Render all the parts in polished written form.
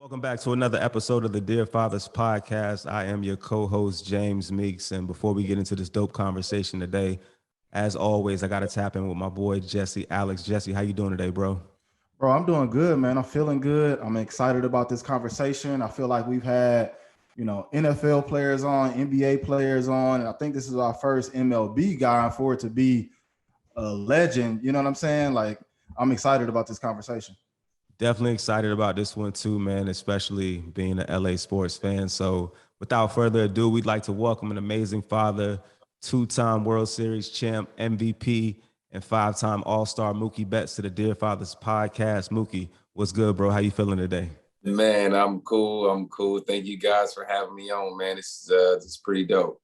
Welcome back to another episode of the Dear Fathers podcast. I am your co-host, James Meeks. And before we get into this dope conversation today, as always, I got to tap in with my boy, Jesse Alex. Jesse, how you doing today, bro? Bro, I'm doing good, man. I'm feeling good. I'm excited about this conversation. I feel like we've had, NFL players on, NBA players on, and I think this is our first MLB guy, and for it to be a legend. You know what I'm saying? Like, I'm excited about this conversation. Definitely excited about this one too, man, especially being an LA sports fan. So without further ado, we'd like to welcome an amazing father, two-time World Series champ, MVP, and five-time All-Star Mookie Betts to the Dear Fathers podcast. Mookie, what's good, bro? How you feeling today? Man, I'm cool. Thank you guys for having me on, man. This is pretty dope.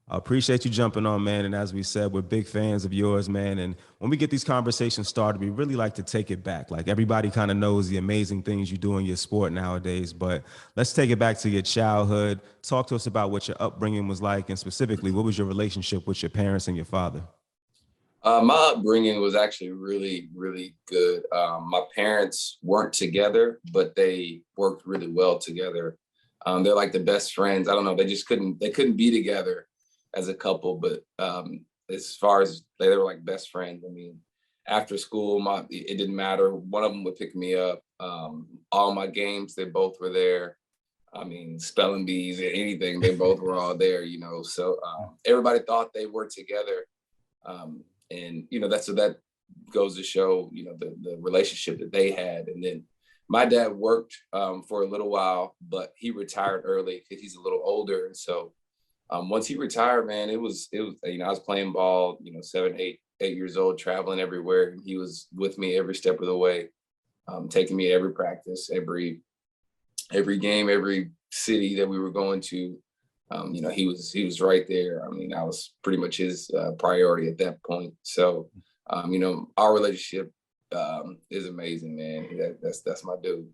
I appreciate you jumping on, man. And as we said, we're big fans of yours, man. And when we get these conversations started, we really like to take it back. Like everybody kind of knows the amazing things you do in your sport nowadays, but let's take it back to your childhood. Talk to us about what your upbringing was like, and specifically, what was your relationship with your parents and your father? My upbringing was actually really, really good. My parents weren't together, but they worked really well together. They're like the best friends. I don't know. They couldn't be together as a couple, but as far as they were like best friends. I mean, after school, it didn't matter. One of them would pick me up. All my games, they both were there. I mean, spelling bees, anything, they both were all there, So everybody thought they were together. And, that goes to show, the relationship that they had. And then my dad worked for a little while, but he retired early because he's a little older. And so once he retired, man, it was, I was playing ball, 7, 8 years old, traveling everywhere. And he was with me every step of the way, taking me to every practice, every game, every city that we were going to. He was right there. I mean, I was pretty much his priority at that point. So, our relationship is amazing, man. That's my dude.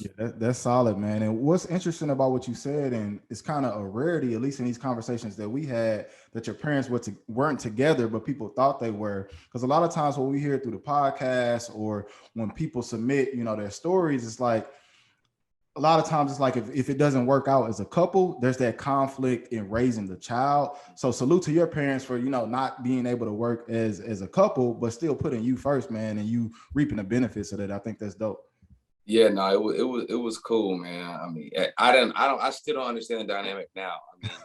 Yeah, that's solid, man. And what's interesting about what you said, and it's kind of a rarity, at least in these conversations that we had, that your parents weren't together, but people thought they were. Because a lot of times when we hear it through the podcast or when people submit, their stories, it's like, a lot of times it's like if it doesn't work out as a couple, there's that conflict in raising the child. So salute to your parents for, not being able to work as a couple, but still putting you first, man, and you reaping the benefits of that. I think that's dope. Yeah, no, it was cool, man. I mean, I still don't understand the dynamic now.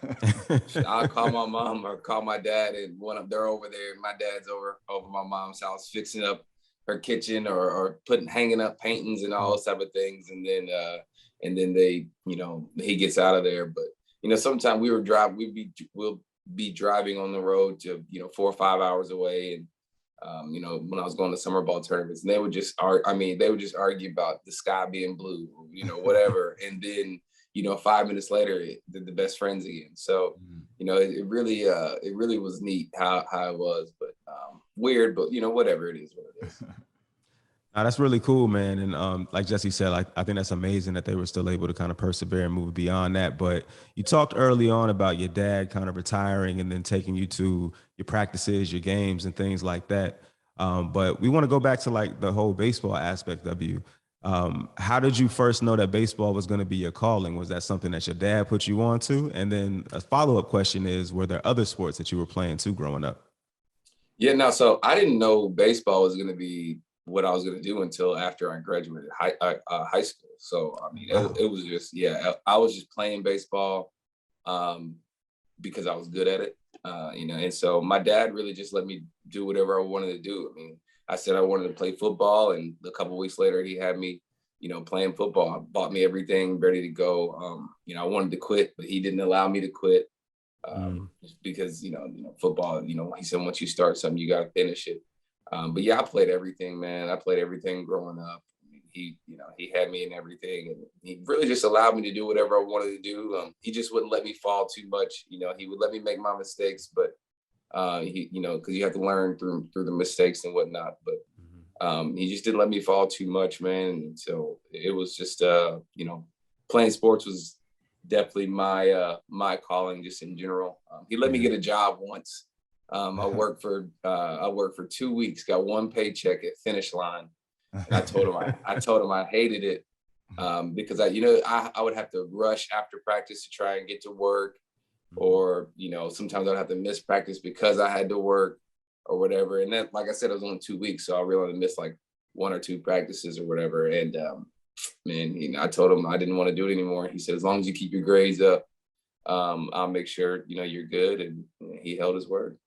I mean, I'll call my mom or call my dad, and they're over there, and my dad's over my mom's house fixing up her kitchen or hanging up paintings and all those type of things, and then they, he gets out of there. But sometimes we'll be driving on the road to 4 or 5 hours away, and when I was going to summer ball tournaments, and they would just argue about the sky being blue, whatever. And then, 5 minutes later, they're the best friends again. So, it really was neat how it was, but weird, but whatever it is, what it is. Now, that's really cool, man. And like Jesse said, I think that's amazing that they were still able to kind of persevere and move beyond that. But you talked early on about your dad kind of retiring and then taking you to your practices, your games, and things like that. But we want to go back to like the whole baseball aspect of you. How did you first know that baseball was going to be your calling? Was that something that your dad put you on to? And then a follow-up question is, were there other sports that you were playing too growing up? Yeah, no, so I didn't know baseball was going to be what I was going to do until after I graduated high school. So, I mean, it was just, I was just playing baseball because I was good at it, and so my dad really just let me do whatever I wanted to do. I mean, I said I wanted to play football, and a couple of weeks later, he had me, playing football. Bought me everything ready to go. I wanted to quit, but he didn't allow me to quit just because, football, he said, once you start something, you got to finish it. But yeah, I played everything, man. I played everything growing up. I mean, he had me in everything, and he really just allowed me to do whatever I wanted to do. He just wouldn't let me fall too much. He would let me make my mistakes, but because you have to learn through the mistakes and whatnot. But he just didn't let me fall too much, man. And so it was just playing sports was definitely my calling, just in general. He let me get a job once. I worked for 2 weeks, got one paycheck at Finish Line, And I told him I hated it because I would have to rush after practice to try and get to work, or sometimes I'd have to miss practice because I had to work or whatever. And then, like I said, it was only 2 weeks, so I really only missed like 1 or 2 practices or whatever. And man, I told him I didn't want to do it anymore. He said, as long as you keep your grades up, I'll make sure you're good. And he held his word.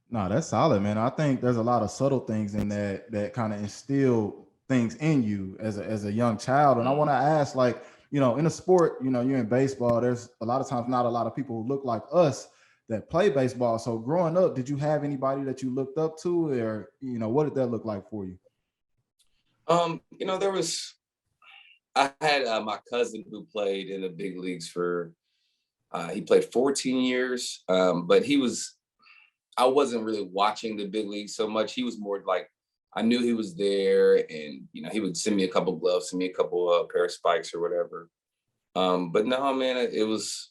No, that's solid, man. I think there's a lot of subtle things in that kind of instill things in you as a young child. And I want to ask, like, in a sport, you're in baseball, there's a lot of times not a lot of people who look like us that play baseball. So growing up, did you have anybody that you looked up to, or, what did that look like for you? I had my cousin who played in the big leagues he played 14 years, but I wasn't really watching the big leagues so much. He was more like, I knew he was there, and he would send me a couple gloves, send me a couple pair of spikes or whatever. But no, man, it was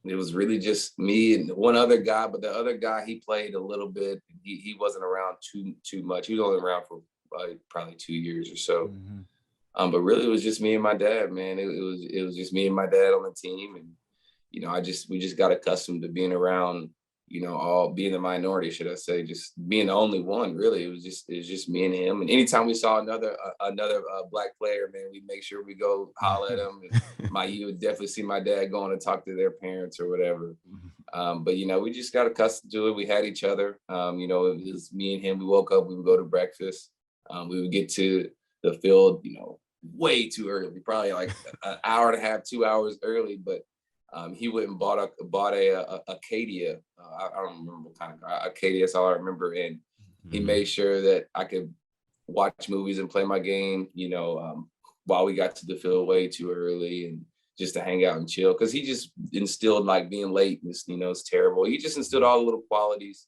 really just me and one other guy. But the other guy, he played a little bit. He wasn't around too much. He was only around for probably 2 years or so. Mm-hmm. But really, it was just me and my dad, man. It was just me and my dad on the team, and we just got accustomed to being around. All being the minority, should I say, just being the only one, really. It was just me and him. And anytime we saw another black player, man, we make sure we go holler at him. And you would definitely see my dad going to talk to their parents or whatever. But we just got accustomed to it. We had each other. It was me and him. We woke up, we would go to breakfast. We would get to the field, way too early, probably like an hour and a half, 2 hours early, but he went and bought a Acadia. I don't remember what kind of car. Acadia, that's all I remember. And he made sure that I could watch movies and play my game, while we got to the field way too early, and just to hang out and chill. Because he just instilled, like, being late, it's terrible. He just instilled all the little qualities.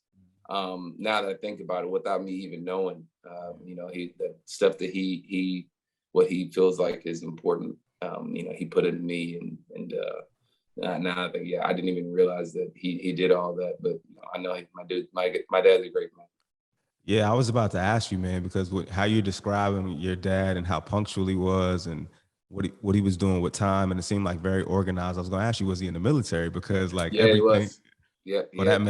Now that I think about it, without me even knowing, the stuff that what he feels like is important, he put it in me, and now I think, I didn't even realize that he did all that, but I know my dad's a great man. Yeah, I was about to ask you, man, because how you're describing your dad and how punctual he was, and what he was doing with time, and it seemed like very organized. I was going to ask you, was he in the military? Because everything. He was. Yeah. Well, that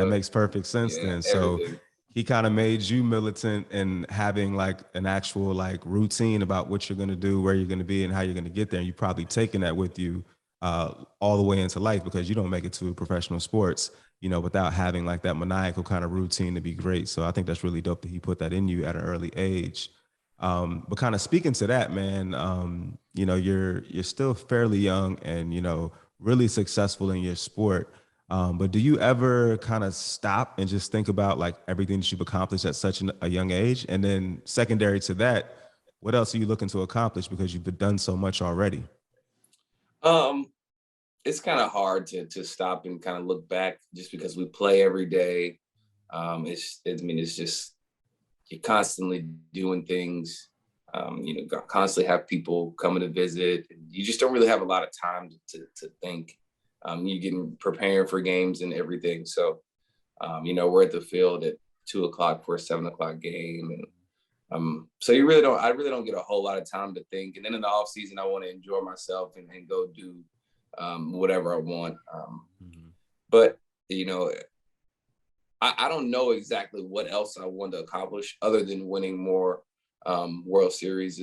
makes perfect sense then. So everything. He kind of made you militant and having like an actual like routine about what you're going to do, where you're going to be, and how you're going to get there. And you probably taken that with you all the way into life, because you don't make it to professional sports, without having like that maniacal kind of routine to be great. So I think that's really dope that he put that in you at an early age. But kind of speaking to that, man, you're still fairly young and, really successful in your sport. But do you ever kind of stop and just think about like everything that you've accomplished at such a young age? And then secondary to that, what else are you looking to accomplish, because you've done so much already? It's kind of hard to stop and kind of look back, just because we play every day. It's just, you're constantly doing things. Constantly have people coming to visit. You just don't really have a lot of time to think. You getting preparing for games and everything. So, we're at the field at 2:00 for a 7:00 game, and so I really don't get a whole lot of time to think. And then in the off season, I want to enjoy myself and go do whatever I want. But I don't know exactly what else I want to accomplish other than winning more World Series.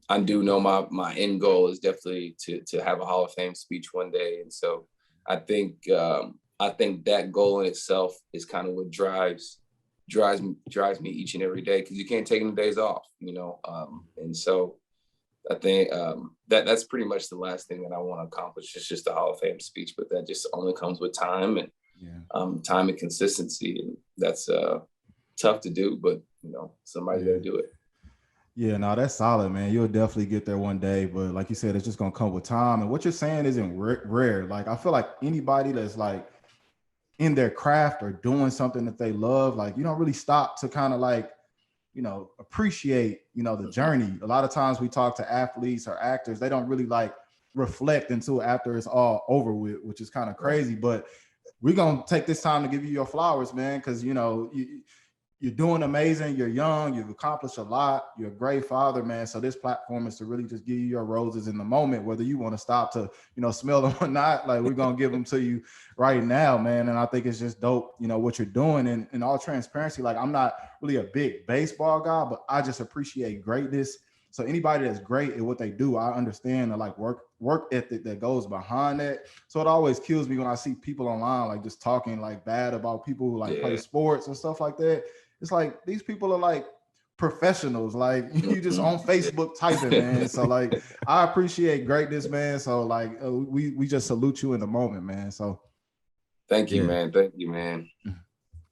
I do know my end goal is definitely to have a Hall of Fame speech one day, and so I think that goal in itself is kind of what drives me each and every day, because you can't take any days off, and so I think that's pretty much the last thing that I want to accomplish. It's just a Hall of Fame speech, but that just only comes with time and time and consistency, and that's tough to do, but somebody's got to do it. Yeah, no, that's solid, man. You'll definitely get there one day, but like you said, it's just gonna come with time. And what you're saying isn't rare. Like, I feel like anybody that's like in their craft or doing something that they love, like, you don't really stop to kind of like, appreciate, the journey. A lot of times we talk to athletes or actors, they don't really like reflect until after it's all over with, which is kind of crazy. But we're gonna take this time to give you your flowers, man, because you're doing amazing. You're young. You've accomplished a lot. You're a great father, man. So this platform is to really just give you your roses in the moment, whether you want to stop to, smell them or not. Like, we're going to give them to you right now, man. And I think it's just dope, what you're doing. And in all transparency, like, I'm not really a big baseball guy, but I just appreciate greatness. So anybody that's great at what they do, I understand the like work ethic that goes behind that. So it always kills me when I see people online like just talking like bad about people who like play sports and stuff like that. It's like these people are like professionals. Like, you just on Facebook typing, man. So like, I appreciate greatness, man. So like, we just salute you in the moment, man. So thank you, man. Thank you, man.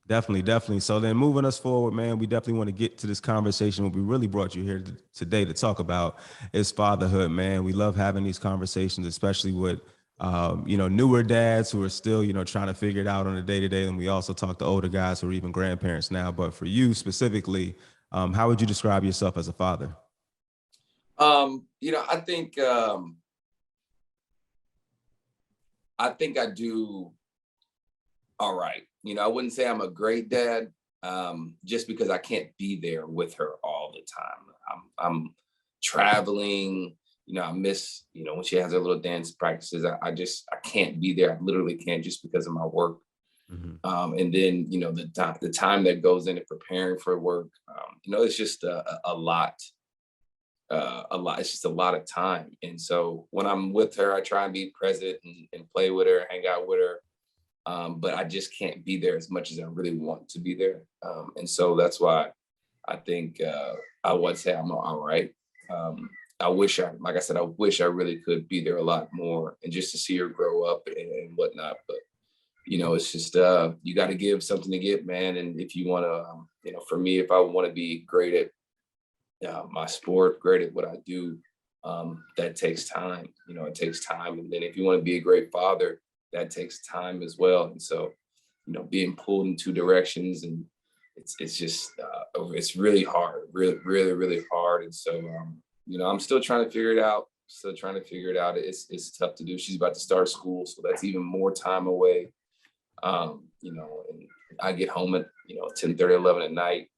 Definitely. So then moving us forward, man, we definitely want to get to this conversation. What we really brought you here today to talk about is fatherhood, man. We love having these conversations, especially with, newer dads who are still, trying to figure it out on a day-to-day. And we also talk to older guys who are even grandparents now. But for you specifically, how would you describe yourself as a father? I think I do all right. I wouldn't say I'm a great dad, just because I can't be there with her all the time. I'm traveling. I miss, when she has her little dance practices. I can't be there. I literally can't, just because of my work. And then, the time that goes into preparing for work, it's just a lot. It's just a lot of time. And so when I'm with her, I try and be present and play with her, hang out with her. But I just can't be there as much as I really want to be there. And so that's why I think I would say I'm all right. Like I said, I wish I really could be there a lot more and just to see her grow up and whatnot. But, it's just, you got to give something to get, man. And if you want to, for me, if I want to be great at my sport, great at what I do, that takes time. It takes time. And then if you want to be a great father, that takes time as well. And so, being pulled in two directions, and it's just, it's really hard, really, really, really hard. And so, I'm still trying to figure it out. It's tough to do. She's about to start school, so that's even more time away. And I get home at, 10:30, 11 at night,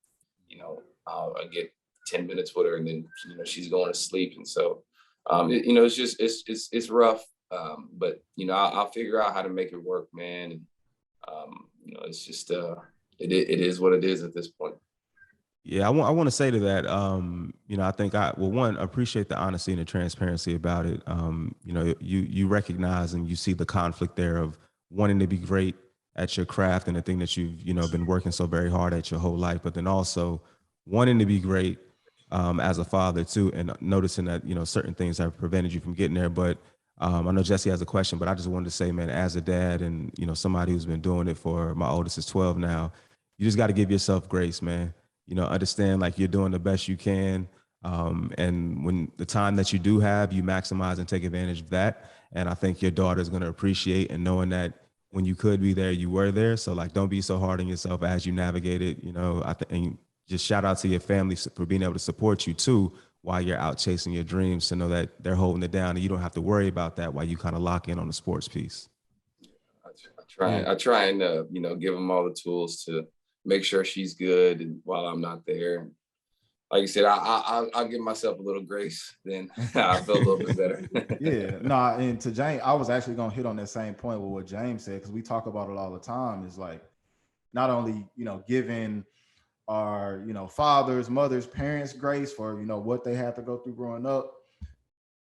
I get 10 minutes with her, and then, she's going to sleep. And so, it's just, it's rough. But I'll figure out how to make it work, man. And it's just it is what it is at this point. Yeah, I want to say to that, I think one, appreciate the honesty and the transparency about it. You recognize and you see the conflict there of wanting to be great at your craft and the thing that you've, been working so very hard at your whole life, but then also wanting to be great as a father too, and noticing that, certain things have prevented you from getting there. But I know Jesse has a question, but I just wanted to say, man, as a dad and, somebody who's been doing it for, my oldest is 12 now, you just got to give yourself grace, man. Understand like you're doing the best you can. And when the time that you do have, you maximize and take advantage of that. And I think your daughter's going to appreciate and knowing that when you could be there, you were there. So like, don't be so hard on yourself as you navigate it. I think just shout out to your family for being able to support you too, while you're out chasing your dreams, to know that they're holding it down and you don't have to worry about that while you kind of lock in on the sports piece. I try and, give them all the tools to make sure she's good and while I'm not there. Like you said, I'll give myself a little grace, then I feel a little bit better. Yeah, no, and to James, I was actually going to hit on that same point with what James said, because we talk about it all the time. Is like, not only, giving our, fathers, mothers, parents grace for, what they had to go through growing up,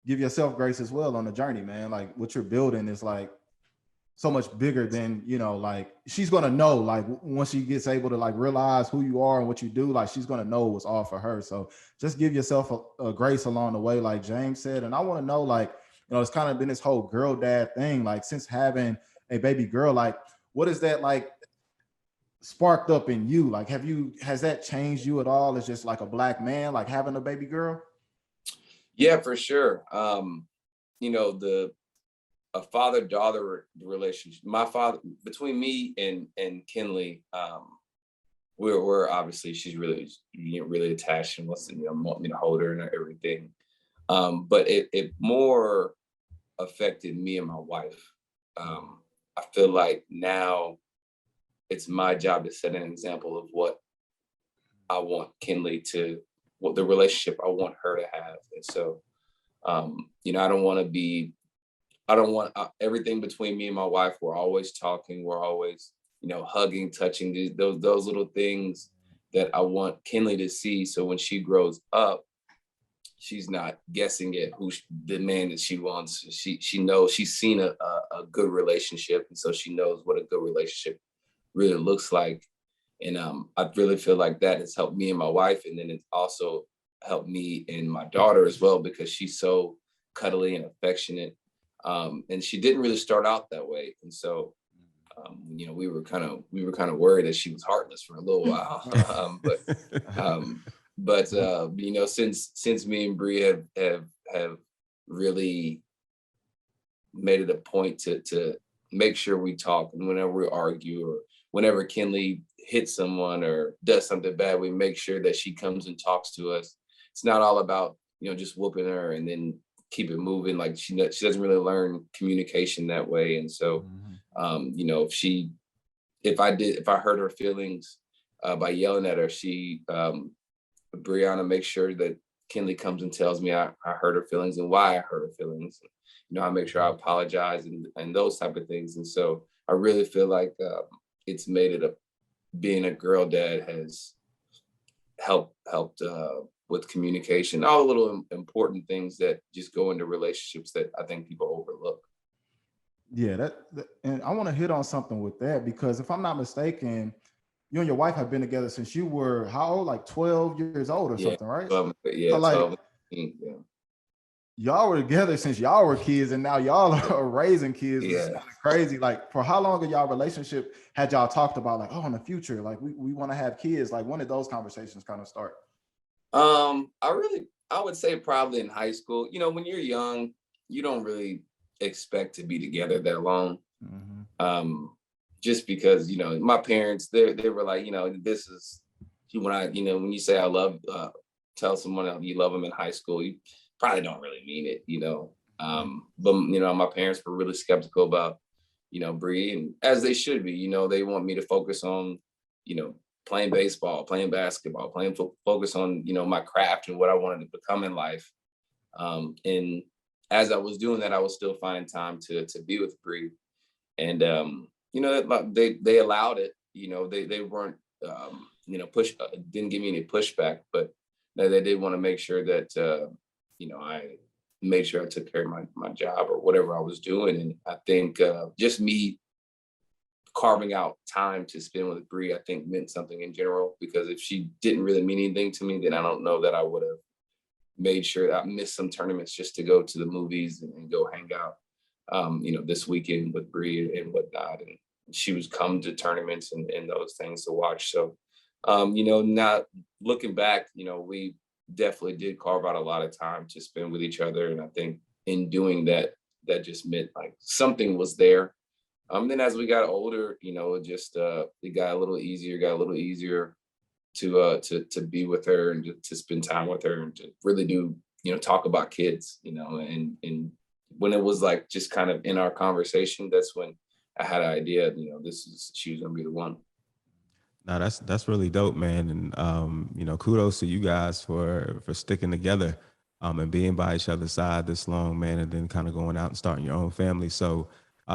give yourself grace as well on the journey, man. Like, what you're building is like so much bigger than, like, she's gonna know, like, once she gets able to like realize who you are and what you do, like, she's gonna know what's all for her. So just give yourself a grace along the way, like James said. And I want to know, like, it's kind of been this whole girl dad thing, like, since having a baby girl, like, what is that like sparked up in you? Like, has that changed you at all as just like a Black man, like having a baby girl? Yeah, for sure. A father-daughter relationship. My father, between me and Kinley, we're obviously, she's really attached and wants to, want me to hold her and everything. But it more affected me and my wife. I feel like now it's my job to set an example of what I want Kinley to, what the relationship I want her to have. And so, you know, I don't want everything between me and my wife. We're always talking. We're always, you know, hugging, touching, those little things that I want Kinley to see. So when she grows up, she's not guessing at the man that she wants. She knows, she's seen a good relationship, and so she knows what a good relationship really looks like. And I really feel like that has helped me and my wife, and then it's also helped me and my daughter as well, because she's so cuddly and affectionate. And she didn't really start out that way, and so you know, we were kind of worried that she was heartless for a little while. But you know, since me and Bree have really made it a point to make sure we talk, and whenever we argue or whenever Kinley hits someone or does something bad, we make sure that she comes and talks to us. It's not all about, you know, just whooping her and then keep it moving. Like she doesn't really learn communication that way. And so, you know, if I hurt her feelings by yelling at her, Brianna makes sure that Kinley comes and tells me I hurt her feelings and why I hurt her feelings. You know, I make sure I apologize and those type of things. And so I really feel like it's made it being a girl dad has helped with communication, all the little important things that just go into relationships that I think people overlook. Yeah, that and I want to hit on something with that, because if I'm not mistaken, you and your wife have been together since you were how old? Like 12 years old or Yeah, something, right? 12, So yeah, like 12, yeah, y'all were together since y'all were kids, and now y'all are raising kids. It's yeah. kind of crazy. Like, for how long in y'all relationship had y'all talked about, like, oh, in the future, like we want to have kids? Like, when did those conversations kind of start? I would say probably in high school. You know, when you're young, you don't really expect to be together that long. Just because, you know, my parents, they were like, you know, this is when you say I love, tell someone you love them in high school, you probably don't really mean it, you know. But you know, my parents were really skeptical about, you know, Bree, and as they should be. You know, they want me to focus on, you know, playing baseball, playing basketball, focus on, you know, my craft and what I wanted to become in life. And as I was doing that, I was still finding time to be with Bree. And you know, they allowed it. You know, they weren't you know, didn't give me any pushback, but they did want to make sure that you know, I made sure I took care of my job or whatever I was doing. And I think just me carving out time to spend with Bree, I think meant something in general, because if she didn't really mean anything to me, then I don't know that I would have made sure that I missed some tournaments just to go to the movies and go hang out, you know, this weekend with Bree and whatnot. And she was come to tournaments and those things to watch. So, you know, not looking back, you know, we definitely did carve out a lot of time to spend with each other. And I think in doing that, that just meant like something was there. Then as we got older, you know, it got a little easier to be with her and to spend time with her and to really do, you know, talk about kids, you know. And when it was like just kind of in our conversation, that's when I had an idea, you know, she was gonna be the one. No, that's really dope, man. And you know, kudos to you guys for sticking together and being by each other's side this long, man, and then kind of going out and starting your own family. So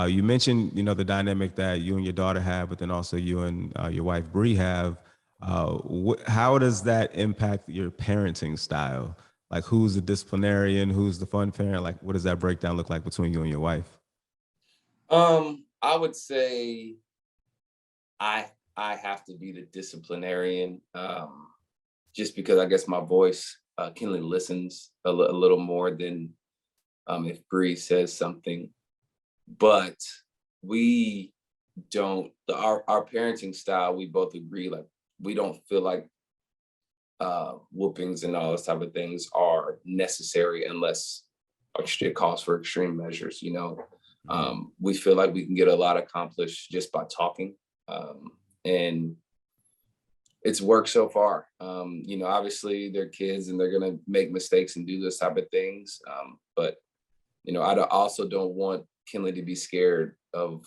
you mentioned, you know, the dynamic that you and your daughter have, but then also you and your wife Bree have. How does that impact your parenting style? Like, who's the disciplinarian? Who's the fun parent? Like, what does that breakdown look like between you and your wife? I would say I have to be the disciplinarian, just because I guess my voice, Kinley listens a little more than if Bree says something. But we don't, our parenting style, we both agree, like we don't feel like whoopings and all those type of things are necessary unless it calls for extreme measures, you know. We feel like we can get a lot accomplished just by talking. And it's worked so far. You know, obviously they're kids and they're gonna make mistakes and do those type of things. But you know, I also don't want Kinley to be scared of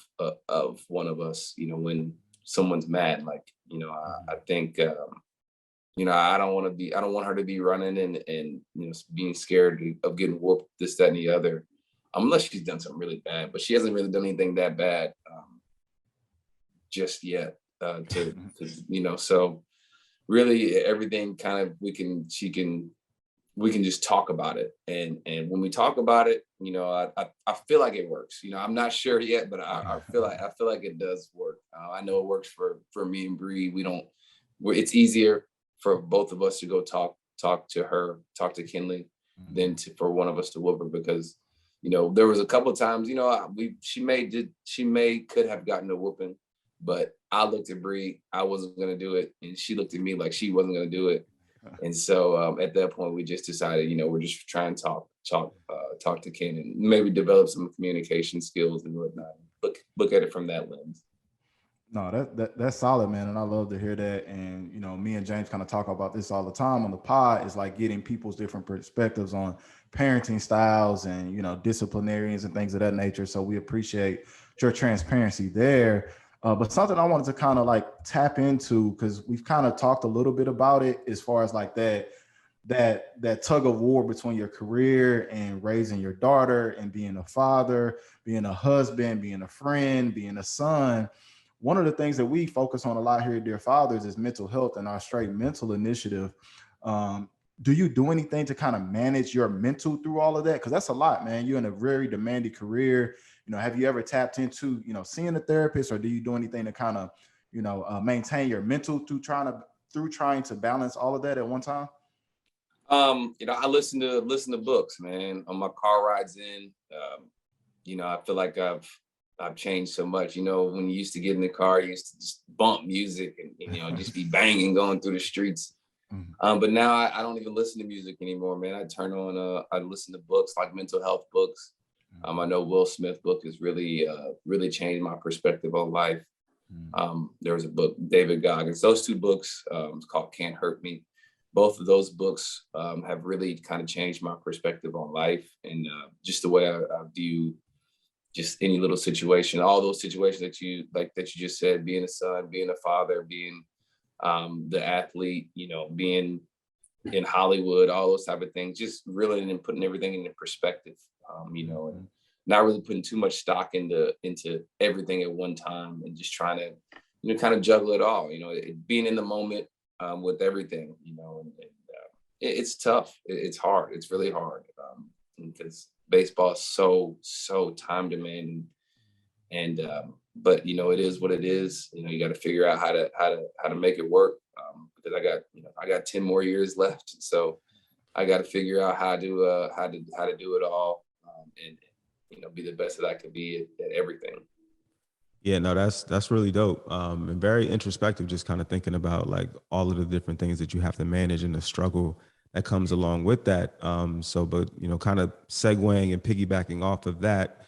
one of us. You know, when someone's mad, like, you know, I think I don't want her to be running and being scared of getting whooped, this, that, and the other, unless she's done something really bad. But she hasn't really done anything that bad just yet. So really everything kind of we can just talk about it, and when we talk about it, I feel like it works. I'm not sure yet, but I feel like it does work. I know it works for me and Bree. It's easier for both of us to go talk to Kinley than for one of us to whoop her, because there was a couple of times she could have gotten a whooping, but I looked at Bree, I wasn't gonna do it, and she looked at me like she wasn't gonna do it. And so at that point, we just decided, we're just trying to talk to Ken and maybe develop some communication skills and whatnot. Look at it from that lens. No, that's solid, man, and I love to hear that. And me and James kind of talk about this all the time on the pod. Is like getting people's different perspectives on parenting styles and disciplinarians and things of that nature. So we appreciate your transparency there. But something I wanted to kind of like tap into, because we've kind of talked a little bit about it, as far as like that tug of war between your career and raising your daughter and being a father, being a husband, being a friend, being a son. One of the things that we focus on a lot here at Dear Fathers is mental health and our Straight Mental initiative. Do you do anything to kind of manage your mental through all of that? Because that's a lot, man. You're in a very demanding career. Have you ever tapped into, seeing a therapist, or do you do anything to kind of, maintain your mental through trying to balance all of that at one time? I listen to books, man, on my car rides in. I feel like I've changed so much. When you used to get in the car, you used to just bump music and just be banging going through the streets. But now I don't even listen to music anymore, man. I listen to books, like mental health books. I know Will Smith's book has really changed my perspective on life. There was a book, David Goggins. Those two books, it's called Can't Hurt Me. Both of those books have really kind of changed my perspective on life, and just the way I view just any little situation, all those situations that you just said, being a son, being a father, being the athlete, being in Hollywood, all those type of things, just reeling and putting everything into perspective, and not really putting too much stock into everything at one time, and just trying to, kind of juggle it all, being in the moment with everything, and it's tough. It's hard. It's really hard because baseball is so time demanding, and but it is what it is. You got to figure out how to make it work, because I got 10 more years left, so I got to figure out how to do it all, and be the best that I could be at everything. Yeah, no, that's really dope, and very introspective. Just kind of thinking about like all of the different things that you have to manage and the struggle that comes along with that. But kind of segueing and piggybacking off of that,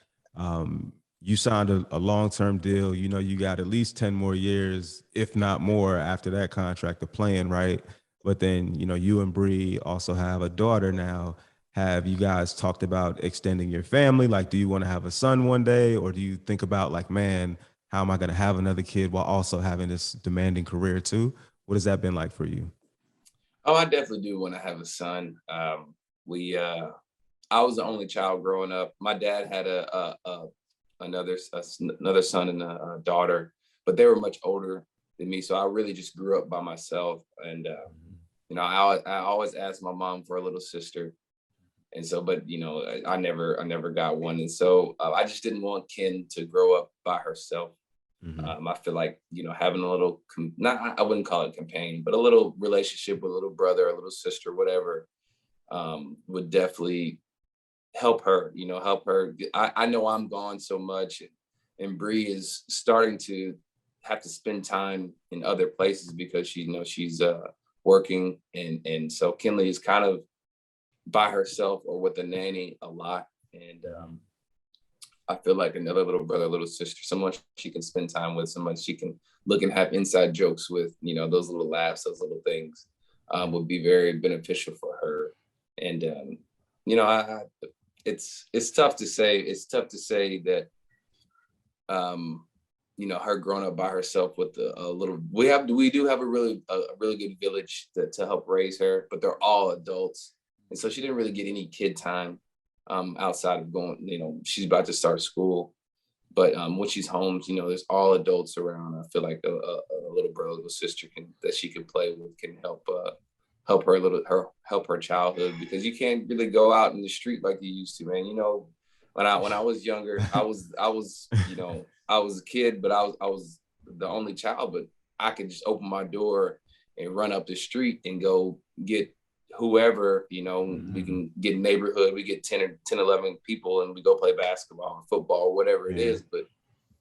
you signed a long-term deal. You got at least 10 more years, if not more, after that contract of playing, right? But then you and Bree also have a daughter now. Have you guys talked about extending your family? Like, do you want to have a son one day, or do you think about like, man, how am I going to have another kid while also having this demanding career too? What has that been like for you? Oh, I definitely do want to have a son. I was the only child growing up. My dad had another son and a daughter, but they were much older than me. So I really just grew up by myself. And, I always asked my mom for a little sister. And so, but, I never got one. And so I just didn't want Ken to grow up by herself. I feel like, having a little, I wouldn't call it companion, but a little relationship with a little brother, a little sister, whatever, would definitely help her, help her. I know I'm gone so much, and Bree is starting to have to spend time in other places because she's working. And so Kinley is kind of by herself or with a nanny a lot. And I feel like another little brother, little sister, someone she can spend time with, someone she can look and have inside jokes with, those little laughs, those little things would be very beneficial for her. And, it's tough to say. It's tough to say that her growing up by herself with a little, we do have a really good village to help raise her, but they're all adults. And so she didn't really get any kid time outside of going, she's about to start school. But when she's home, there's all adults around. I feel like a little brother, little sister that she can play with can help her childhood, because you can't really go out in the street like you used to, man. When I was younger, I was a kid, but I was the only child, but I could just open my door and run up the street and go get whoever, we can get neighborhood, we get 10, 11 people and we go play basketball or football or whatever it is. But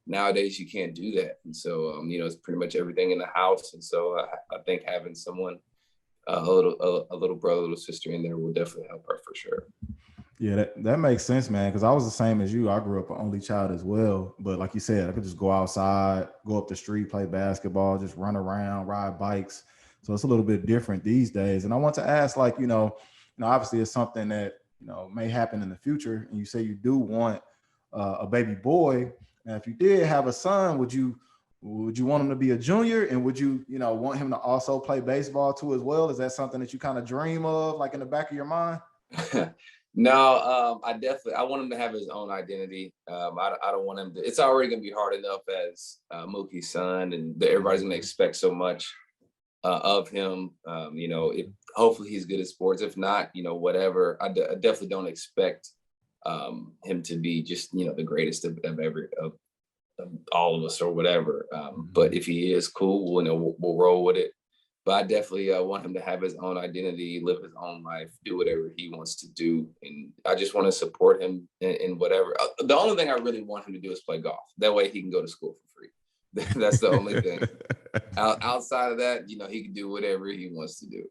nowadays you can't do that. And so, it's pretty much everything in the house. And so I think having someone, a little brother, little sister in there will definitely help her for sure. Yeah, that makes sense, man. Because I was the same as you. I grew up an only child as well. But like you said, I could just go outside, go up the street, play basketball, just run around, ride bikes. So it's a little bit different these days. And I want to ask, like, obviously it's something that, may happen in the future. And you say you do want a baby boy. Now, if you did have a son, would you want him to be a junior? And would you, want him to also play baseball too as well? Is that something that you kind of dream of, like in the back of your mind? No, I want him to have his own identity. I don't want him to, it's already going to be hard enough as Mookie's son, and everybody's going to expect so much of him. Hopefully he's good at sports. If not, whatever. I definitely don't expect him to be just, the greatest of all of us or whatever. But if he is, cool, we'll roll with it. But I definitely want him to have his own identity, live his own life, do whatever he wants to do. And I just want to support him in whatever. The only thing I really want him to do is play golf. That way he can go to school for free. That's the only thing. Outside of that, he can do whatever he wants to do.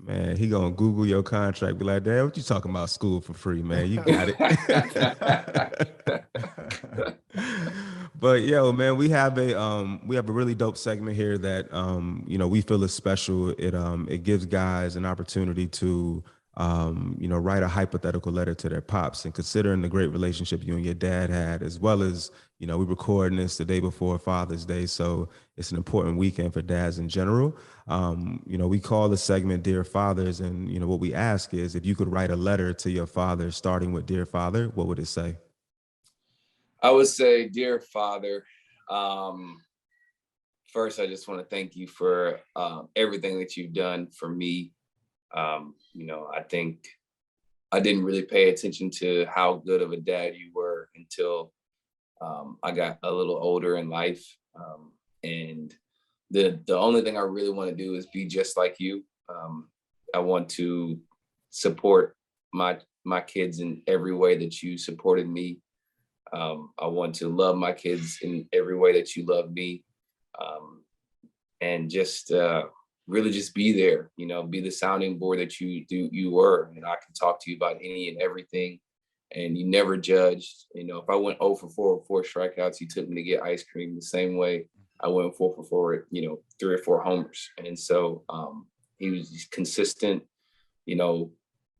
Man, he gonna Google your contract, be like, "Dad, what you talking about school for free, man? You got it." But man, we have a really dope segment here that we feel is special. It gives guys an opportunity to write a hypothetical letter to their pops, and considering the great relationship you and your dad had, as well as we're recording this the day before Father's Day, so it's an important weekend for dads in general. We call the segment Dear Fathers, and what we ask is, if you could write a letter to your father starting with Dear Father, what would it say? I would say, Dear Father, first, I just want to thank you for everything that you've done for me. I think I didn't really pay attention to how good of a dad you were until I got a little older in life. And the only thing I really want to do is be just like you. I want to support my kids in every way that you supported me. I want to love my kids in every way that you love me. And just really just be there, be the sounding board that you were. And I can talk to you about any and everything. And you never judged. If I went 0 for 4 with 4 strikeouts, you took me to get ice cream the same way I went 4 for 4 with, 3 or 4 homers. And so he was consistent,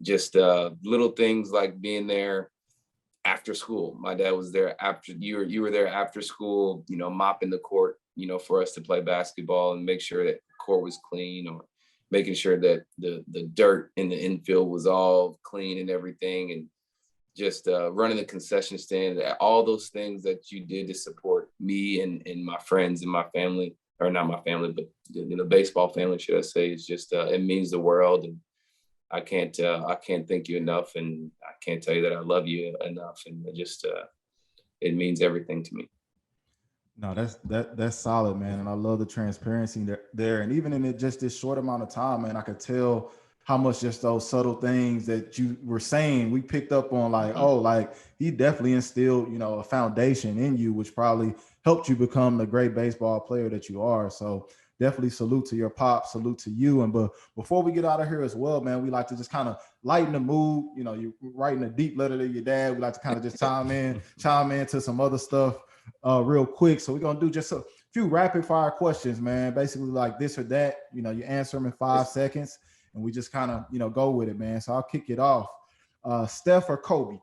just little things like being there after school. My dad was there after you were there after school, mopping the court, for us to play basketball and make sure that the court was clean, or making sure that the dirt in the infield was all clean and everything. And just running the concession stand, all those things that you did to support me and my friends and my family, or not my family, but the baseball family, should I say, is just, it means the world. And I can't thank you enough. And I can't tell you that I love you enough. And it means everything to me. No, that's solid, man. And I love the transparency there. And even in just this short amount of time, man, I could tell how much just those subtle things that you were saying, we picked up on, like, oh, like he definitely instilled, a foundation in you, which probably helped you become the great baseball player that you are. So definitely salute to your pop, salute to you. And but before we get out of here as well, man, we like to just kind of lighten the mood. You're writing a deep letter to your dad. We like to kind of just chime in to some other stuff real quick. So we're gonna do just a few rapid fire questions, man. Basically like this or that. You answer them in 5 seconds. And we just kind of, go with it, man. So I'll kick it off. Steph or Kobe?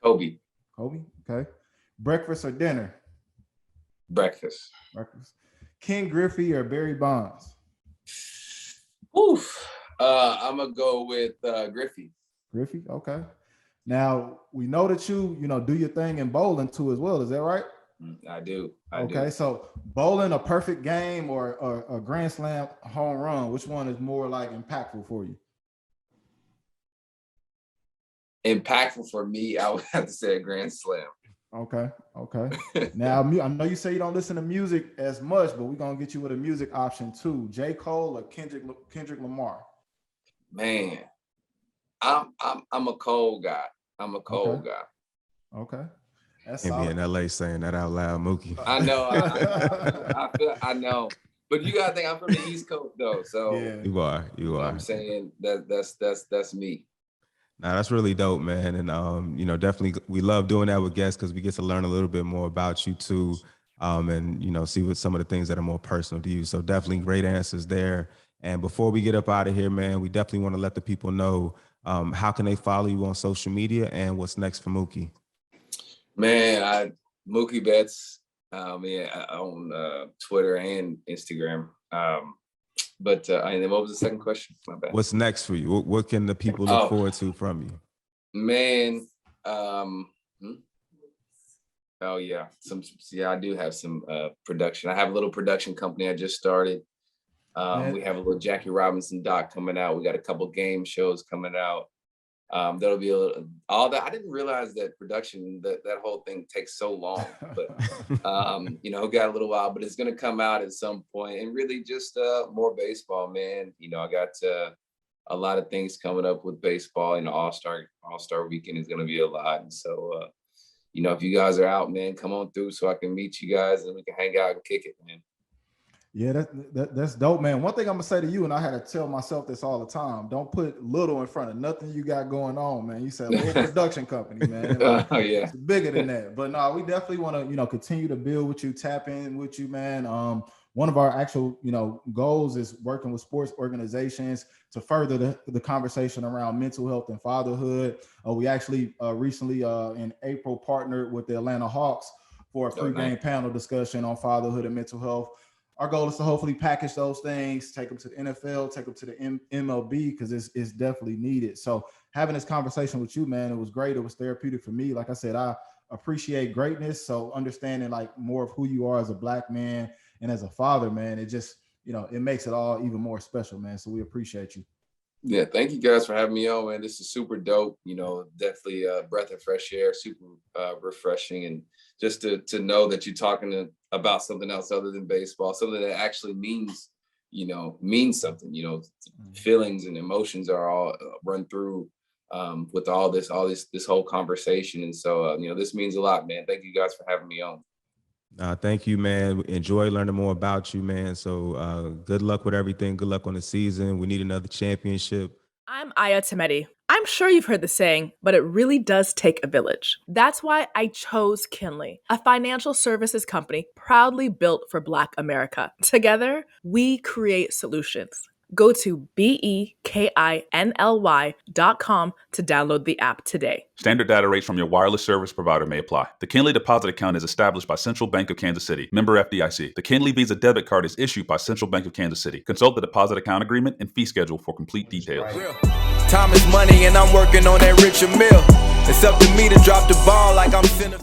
Kobe. Kobe, okay. Breakfast or dinner? Breakfast. Ken Griffey or Barry Bonds? Oof. I'm gonna go with Griffey. Griffey, okay. Now we know that you do your thing in bowling too as well. Is that right? I do. Okay, so bowling a perfect game or a grand slam home run, which one is more like impactful for you? Impactful for me, I would have to say a grand slam. Okay. Now I know you say you don't listen to music as much, but we're gonna get you with a music option too. J. Cole or Kendrick Lamar? Man, I'm a Cole guy. I'm a Cole guy. Okay. That's Can't be in LA saying that out loud, Mookie. I know. I know. But you gotta think I'm from the East Coast though. So yeah. You are. I'm saying that's me. Nah, that's really dope, man. And definitely we love doing that with guests because we get to learn a little bit more about you too. And see what some of the things that are more personal to you. So definitely great answers there. And before we get up out of here, man, we definitely want to let the people know how can they follow you on social media and what's next for Mookie? Man, Mookie Betts, on Twitter and Instagram. But what was the second question? My bad. What's next for you? What can the people look forward to from you? Man, oh yeah, I do have some production. I have a little production company I just started. We have a little Jackie Robinson doc coming out. We got a couple game shows coming out. That'll be all that. I didn't realize that production, that whole thing takes so long, but got a little while, but it's going to come out at some point, and really just more baseball, man. I got a lot of things coming up with baseball. All-Star weekend is going to be a lot. And so, if you guys are out, man, come on through so I can meet you guys and we can hang out and kick it, man. Yeah, that's dope, man. One thing I'm gonna say to you, and I had to tell myself this all the time: don't put little in front of nothing you got going on, man. You said a little production company, man. Like, it's bigger than that. But no, we definitely want to, continue to build with you, tap in with you, man. One of our actual, goals is working with sports organizations to further the conversation around mental health and fatherhood. We actually recently in April partnered with the Atlanta Hawks for a free game panel discussion on fatherhood and mental health. Our goal is to hopefully package those things, take them to the NFL, take them to the MLB, because it's definitely needed. So having this conversation with you, man, it was great. It was therapeutic for me. Like I said, I appreciate greatness. So understanding like more of who you are as a Black man and as a father, man, it just, it makes it all even more special, man. So we appreciate you. Yeah, thank you guys for having me on, man. This is super dope. Definitely a breath of fresh air, super refreshing, and just to know that you're talking about something else other than baseball, something that actually means something. Feelings and emotions are all run through with all this whole conversation, and so this means a lot, man. Thank you guys for having me on. Thank you, man. Enjoy learning more about you, man. So good luck with everything. Good luck on the season. We need another championship. I'm Aya Temeti. I'm sure you've heard the saying, but it really does take a village. That's why I chose Kinley, a financial services company proudly built for Black America. Together, we create solutions. Go to BEKINLY.com to download the app today. Standard data rates from your wireless service provider may apply. The Kinley Deposit Account is established by Central Bank of Kansas City, member FDIC. The Kinley Visa Debit Card is issued by Central Bank of Kansas City. Consult the deposit account agreement and fee schedule for complete details. Time is money and I'm working on that richer meal. It's up to me to drop the ball like I'm center.